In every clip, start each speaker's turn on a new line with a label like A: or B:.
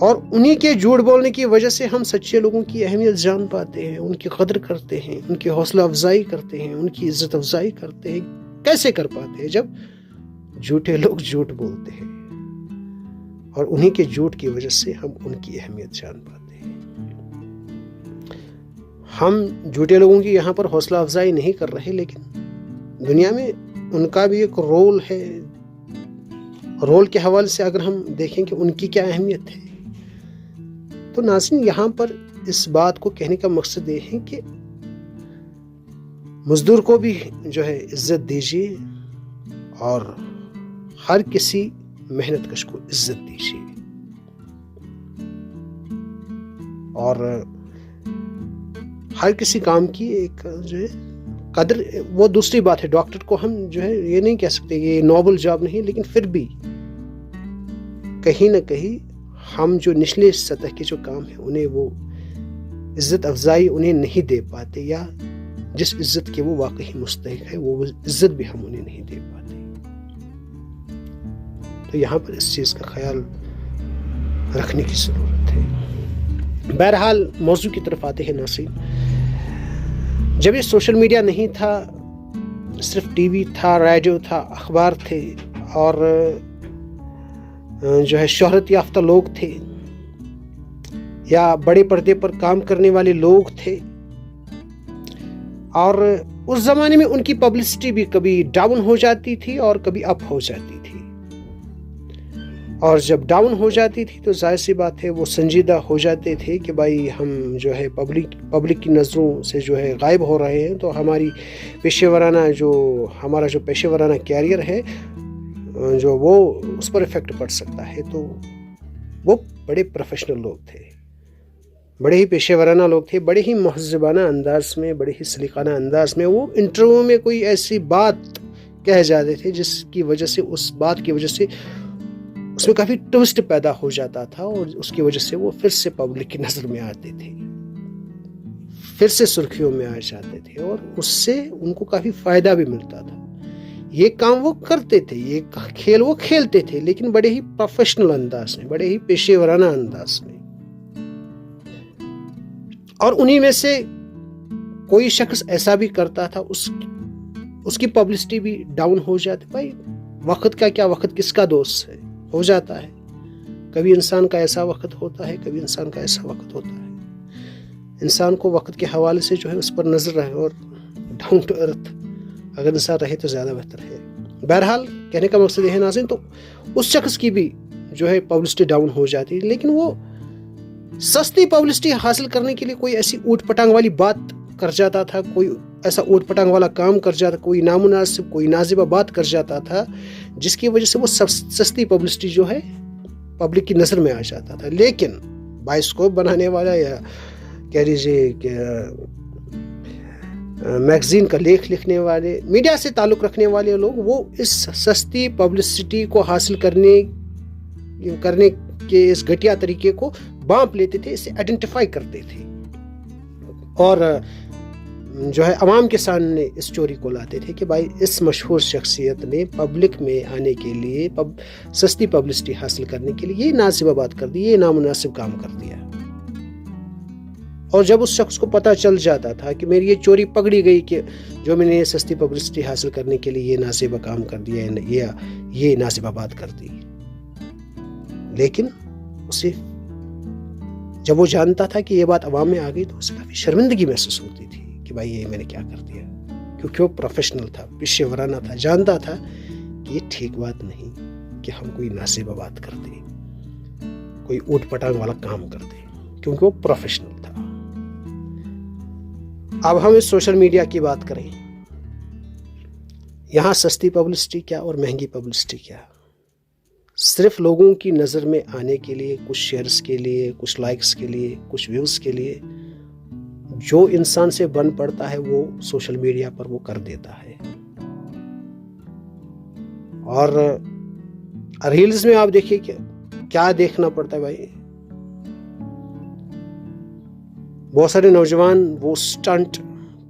A: اور انہی کے جھوٹ بولنے کی وجہ سے ہم سچے لوگوں کی اہمیت جان پاتے ہیں، ان کی قدر کرتے ہیں، ان کی حوصلہ افزائی کرتے ہیں، ان کی عزت افزائی کرتے ہیں۔ کیسے کر پاتے ہیں؟ جب جھوٹے لوگ جھوٹ بولتے ہیں، اور انہی کے جھوٹ کی وجہ سے ہم ان کی اہمیت جان پاتے ہیں۔ ہم جھوٹے لوگوں کی یہاں پر حوصلہ افزائی نہیں کر رہے، لیکن دنیا میں ان کا بھی ایک رول ہے۔ رول کے حوالے سے اگر ہم دیکھیں کہ ان کی کیا اہمیت ہے، تو ناظرین یہاں پر اس بات کو کہنے کا مقصد یہ ہے کہ مزدور کو بھی جو ہے عزت دیجیے، اور ہر کسی محنت کش کو عزت دیجیے، اور ہر کسی کام کی ایک جو ہے قدر، وہ دوسری بات ہے۔ ڈاکٹر کو ہم جو ہے یہ نہیں کہہ سکتے یہ نوبل جاب نہیں، لیکن پھر بھی کہیں نہ کہیں ہم جو نچلے سطح کے جو کام ہیں انہیں وہ عزت افزائی انہیں نہیں دے پاتے، یا جس عزت کے وہ واقعی مستحق ہے وہ عزت بھی ہم انہیں نہیں دے پاتے۔ تو یہاں پر اس چیز کا خیال رکھنے کی ضرورت ہے۔ بہرحال موضوع کی طرف آتے ہیں ناظرین۔ جب یہ سوشل میڈیا نہیں تھا، صرف ٹی وی تھا، ریڈیو تھا، اخبار تھے، اور جو ہے شہرت یافتہ لوگ تھے، یا بڑے پردے پر کام کرنے والے لوگ تھے، اور اس زمانے میں ان کی پبلسٹی بھی کبھی ڈاؤن ہو جاتی تھی اور کبھی اپ ہو جاتی تھی، اور جب ڈاؤن ہو جاتی تھی تو ظاہر سی بات ہے وہ سنجیدہ ہو جاتے تھے کہ بھائی ہم جو ہے پبلک کی نظروں سے جو ہے غائب ہو رہے ہیں، تو ہماری ہمارا جو پیشہ ورانہ کیریئر ہے جو وہ اس پر افیکٹ پڑ سکتا ہے۔ تو وہ بڑے پروفیشنل لوگ تھے، بڑے ہی پیشہ ورانہ لوگ تھے، بڑے ہی مہذبانہ انداز میں، بڑے ہی سلیقانہ انداز میں وہ انٹرویو میں کوئی ایسی بات کہہ جاتے تھے جس کی وجہ سے، اس بات کی وجہ سے اس میں کافی ٹوسٹ پیدا ہو جاتا تھا، اور اس کی وجہ سے وہ پھر سے پبلک کی نظر میں آتے تھے، پھر سے سرخیوں میں آ جاتے تھے، اور اس سے ان کو کافی فائدہ بھی ملتا تھا۔ یہ کام وہ کرتے تھے، یہ کھیل وہ کھیلتے تھے، لیکن بڑے ہی پروفیشنل انداز میں، بڑے ہی پیشہ ورانہ انداز میں۔ اور انہی میں سے کوئی شخص ایسا بھی کرتا تھا، اس کی پبلسٹی بھی ڈاؤن ہو جاتی۔ بھائی وقت کا کیا، وقت کس کا دوست ہے، ہو جاتا ہے۔ کبھی انسان کا ایسا وقت ہوتا ہے، کبھی انسان کا ایسا وقت ہوتا ہے۔ انسان کو وقت کے حوالے سے جو ہے اس پر نظر رہے، اور ڈاؤن ٹو ارتھ اگر انسان رہے تو زیادہ بہتر ہے۔ بہرحال کہنے کا مقصد یہ ہے ناظرین، تو اس شخص کی بھی جو ہے پبلسٹی ڈاؤن ہو جاتی ہے، لیکن وہ سستی پبلسٹی حاصل کرنے کے لیے کوئی ایسی اوٹ پٹانگ والی بات کر جاتا تھا، کوئی ایسا اوٹ پٹانگ والا کام کر جاتا، کوئی نامناسب، کوئی نازیبہ بات کر جاتا تھا، جس کی وجہ سے وہ سستی پبلسٹی جو ہے پبلک کی نظر میں آ جاتا تھا۔ لیکن بائسکوپ بنانے والا، یا کہہ لیجیے کہ میگزین کا لکھنے والے، میڈیا سے تعلق رکھنے والے لوگ، وہ اس سستی پبلسٹی کو حاصل کرنے کے اس گھٹیا طریقے کو بانپ لیتے تھے، اسے آئیڈینٹیفائی کرتے تھے، اور جو ہے عوام کے سامنے اس چوری کو لاتے تھے کہ بھائی اس مشہور شخصیت نے پبلک میں آنے کے لیے، سستی پبلسٹی حاصل کرنے کے لیے یہ نازیبہ بات کر دی، یہ نامناسب کام کر دیا۔ اور جب اس شخص کو پتہ چل جاتا تھا کہ میری یہ چوری پکڑی گئی، کہ جو میں نے سستی پبلسٹی حاصل کرنے کے لیے یہ نازیبہ کام کر دیا، یہ نازیبہ بات کر دی، لیکن اسے جب وہ جانتا تھا کہ یہ بات عوام میں آ گئی تو اسے کافی شرمندگی محسوس ہوتی تھی کہ بھائی یہ میں نے کیا کر دیا، کیونکہ وہ پروفیشنل تھا، پیشہ ورانہ تھا، جانتا تھا کہ یہ ٹھیک بات نہیں کہ ہم کوئی نازیبہ بات کر دیں، کوئی اوٹ پٹانگ والا کام کر دیں، کیونکہ وہ پروفیشنل تھا۔ اب ہم اس سوشل میڈیا کی بات کریں، یہاں سستی پبلسٹی کیا اور مہنگی پبلسٹی کیا، صرف لوگوں کی نظر میں آنے کے لیے، کچھ شیئرز کے لیے، کچھ لائکس کے لیے، کچھ ویوز کے لیے، جو انسان سے بن پڑتا ہے وہ سوشل میڈیا پر وہ کر دیتا ہے۔ اور ریلز میں آپ دیکھیے کہ کیا دیکھنا پڑتا ہے بھائی، بہت سارے نوجوان وہ سٹنٹ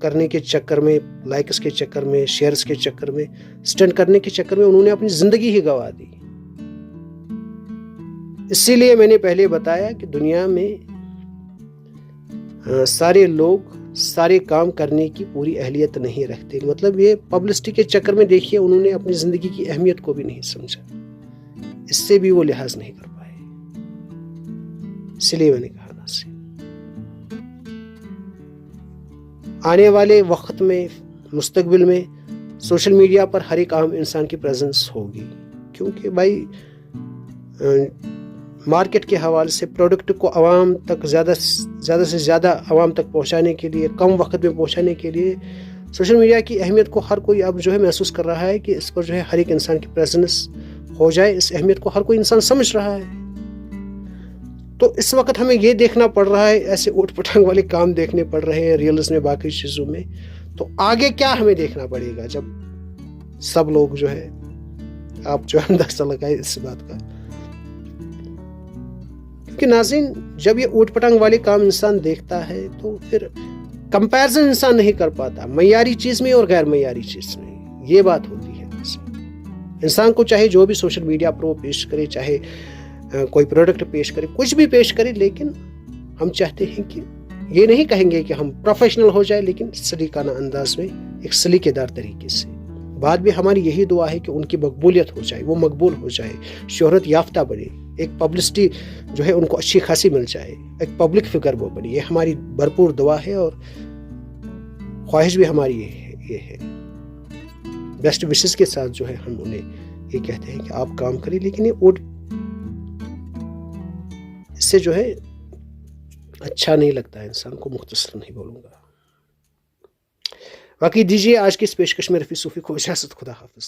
A: کرنے کے چکر میں، لائکس کے چکر میں، شیئرز کے چکر میں، سٹنٹ کرنے کے چکر میں انہوں نے اپنی زندگی ہی گنوا دی۔ اسی لیے میں نے پہلے بتایا کہ دنیا میں سارے لوگ سارے کام کرنے کی پوری اہلیت نہیں رکھتے. مطلب یہ پبلسٹی کے چکر میں دیکھیے انہوں نے اپنی زندگی کی اہمیت کو بھی نہیں سمجھا, اس سے بھی وہ لحاظ نہیں کر پائے. اس لیے میں نے کہا ناصرین, آنے والے وقت میں مستقبل میں سوشل میڈیا پر ہر ایک عام انسان کی پریزنس ہوگی, کیونکہ بھائی مارکیٹ کے حوالے سے پروڈکٹ کو عوام تک زیادہ سے زیادہ عوام تک پہنچانے کے لیے, کم وقت میں پہنچانے کے لیے سوشل میڈیا کی اہمیت کو ہر کوئی اب جو ہے محسوس کر رہا ہے کہ اس پر جو ہے ہر ایک انسان کی پریزنس ہو جائے. اس اہمیت کو ہر کوئی انسان سمجھ رہا ہے. تو اس وقت ہمیں یہ دیکھنا پڑ رہا ہے, ایسے اوٹ پٹانگ والے کام دیکھنے پڑ رہے ہیں ریلز میں, باقی چیزوں میں. تو آگے کیا ہمیں دیکھنا پڑے گا جب سب لوگ جو ہے, آپ جو اندازہ لگائے اس بات کا, کہ ناظرین جب یہ اوٹ پٹانگ والے کام انسان دیکھتا ہے تو پھر کمپیرزن انسان نہیں کر پاتا معیاری چیز میں اور غیر معیاری چیز میں. یہ بات ہوتی ہے. انسان کو چاہے جو بھی سوشل میڈیا پر وہ پیش کرے, چاہے کوئی پروڈکٹ پیش کرے, کچھ بھی پیش کرے, لیکن ہم چاہتے ہیں کہ یہ نہیں کہیں گے کہ ہم پروفیشنل ہو جائے, لیکن سلیقانہ انداز میں, ایک سلیقے دار طریقے سے. بعد بھی ہماری یہی دعا ہے کہ ان کی مقبولیت ہو جائے, وہ مقبول ہو جائے, شہرت یافتہ بنے, ایک پبلسٹی جو ہے ان کو اچھی خاصی مل جائے, ایک پبلک فگر وہ بنے. یہ ہماری بھرپور دعا ہے اور خواہش بھی ہماری یہ ہے. بیسٹ وشز کے ساتھ جو ہے ہم انہیں یہ کہتے ہیں کہ آپ کام کریں, لیکن یہ اس سے جو ہے اچھا نہیں لگتا ہے انسان کو. مختصر نہیں بولوں گا. باقی دیجیے آج کی اس پیشکش میں رفیع صوفی کو اجازت. خدا حافظ.